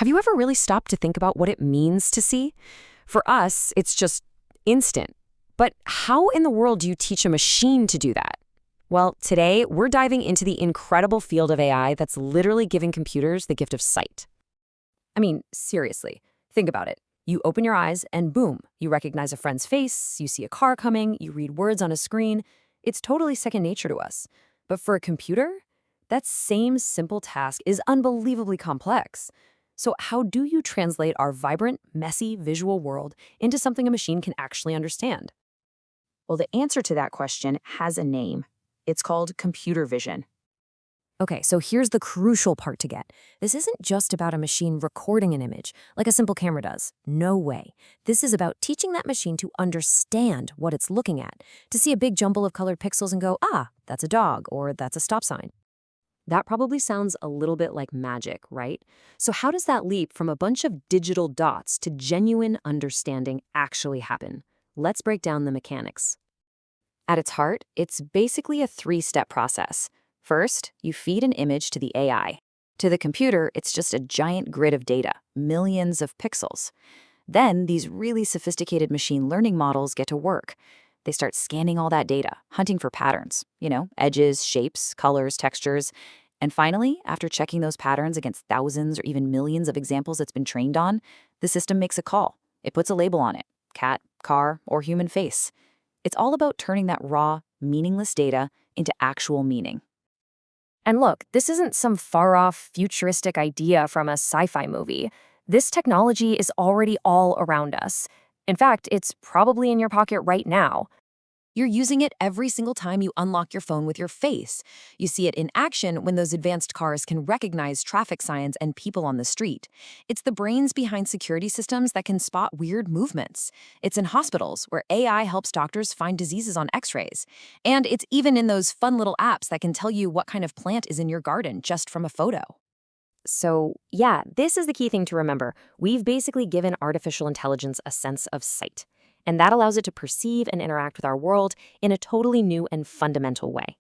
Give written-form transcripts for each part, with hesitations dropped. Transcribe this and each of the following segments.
Have you ever really stopped to think about what it means to see? For us, it's just instant. But how in the world do you teach a machine to do that? Well, today we're diving into the incredible field of AI that's literally giving computers the gift of sight. I mean, seriously, think about it. You open your eyes and boom, you recognize a friend's face, you see a car coming, you read words on a screen. It's totally second nature to us. But for a computer, that same simple task is unbelievably complex. So how do you translate our vibrant, messy visual world into something a machine can actually understand? Well, the answer to that question has a name. It's called computer vision. Okay, so here's the crucial part to get. This isn't just about a machine recording an image, like a simple camera does. No way. This is about teaching that machine to understand what it's looking at, to see a big jumble of colored pixels and go, ah, that's a dog, or that's a stop sign. That probably sounds a little bit like magic, right? So how does that leap from a bunch of digital dots to genuine understanding actually happen? Let's break down the mechanics. At its heart, it's basically a three-step process. First, you feed an image to the AI. To the computer, it's just a giant grid of data, millions of pixels. Then, these really sophisticated machine learning models get to work. They start scanning all that data, hunting for patterns, edges, shapes, colors, textures. And finally, after checking those patterns against thousands or even millions of examples it's been trained on, the system makes a call. It puts a label on it: cat, car, or human face. It's all about turning that raw, meaningless data into actual meaning. And look, this isn't some far-off, futuristic idea from a sci-fi movie. This technology is already all around us. In fact, it's probably in your pocket right now. You're using it every single time you unlock your phone with your face. You see it in action when those advanced cars can recognize traffic signs and people on the street. It's the brains behind security systems that can spot weird movements. It's in hospitals where AI helps doctors find diseases on x-rays. And it's even in those fun little apps that can tell you what kind of plant is in your garden just from a photo. So, yeah, this is the key thing to remember. We've basically given artificial intelligence a sense of sight. And that allows it to perceive and interact with our world in a totally new and fundamental way.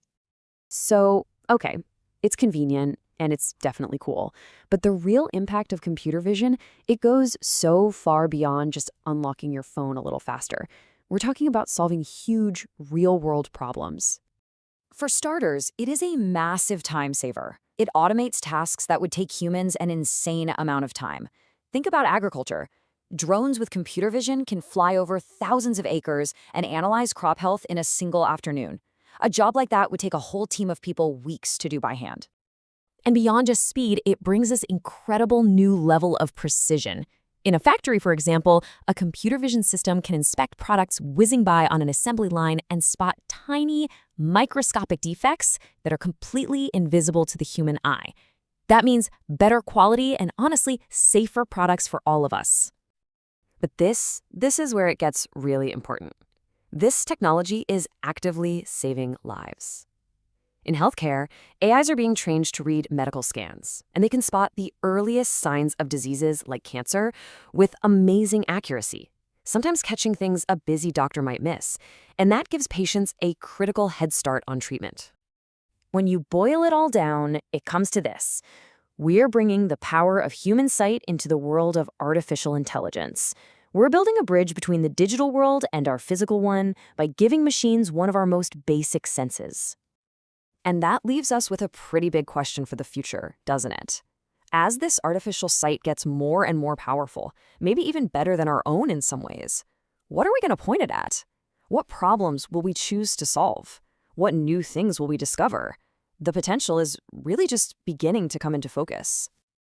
So, okay, it's convenient and it's definitely cool. But the real impact of computer vision, it goes so far beyond just unlocking your phone a little faster. We're talking about solving huge, real-world problems. For starters, it is a massive time saver. It automates tasks that would take humans an insane amount of time. Think about agriculture. Drones with computer vision can fly over thousands of acres and analyze crop health in a single afternoon. A job like that would take a whole team of people weeks to do by hand. And beyond just speed, it brings this incredible new level of precision. In a factory, for example, a computer vision system can inspect products whizzing by on an assembly line and spot tiny, microscopic defects that are completely invisible to the human eye. That means better quality and, honestly, safer products for all of us. But this is where it gets really important. This technology is actively saving lives. In healthcare, AIs are being trained to read medical scans, and they can spot the earliest signs of diseases like cancer with amazing accuracy, sometimes catching things a busy doctor might miss, and that gives patients a critical head start on treatment. When you boil it all down, it comes to this. We're bringing the power of human sight into the world of artificial intelligence. We're building a bridge between the digital world and our physical one by giving machines one of our most basic senses. And that leaves us with a pretty big question for the future, doesn't it? As this artificial sight gets more and more powerful, maybe even better than our own in some ways, what are we going to point it at? What problems will we choose to solve? What new things will we discover? The potential is really just beginning to come into focus.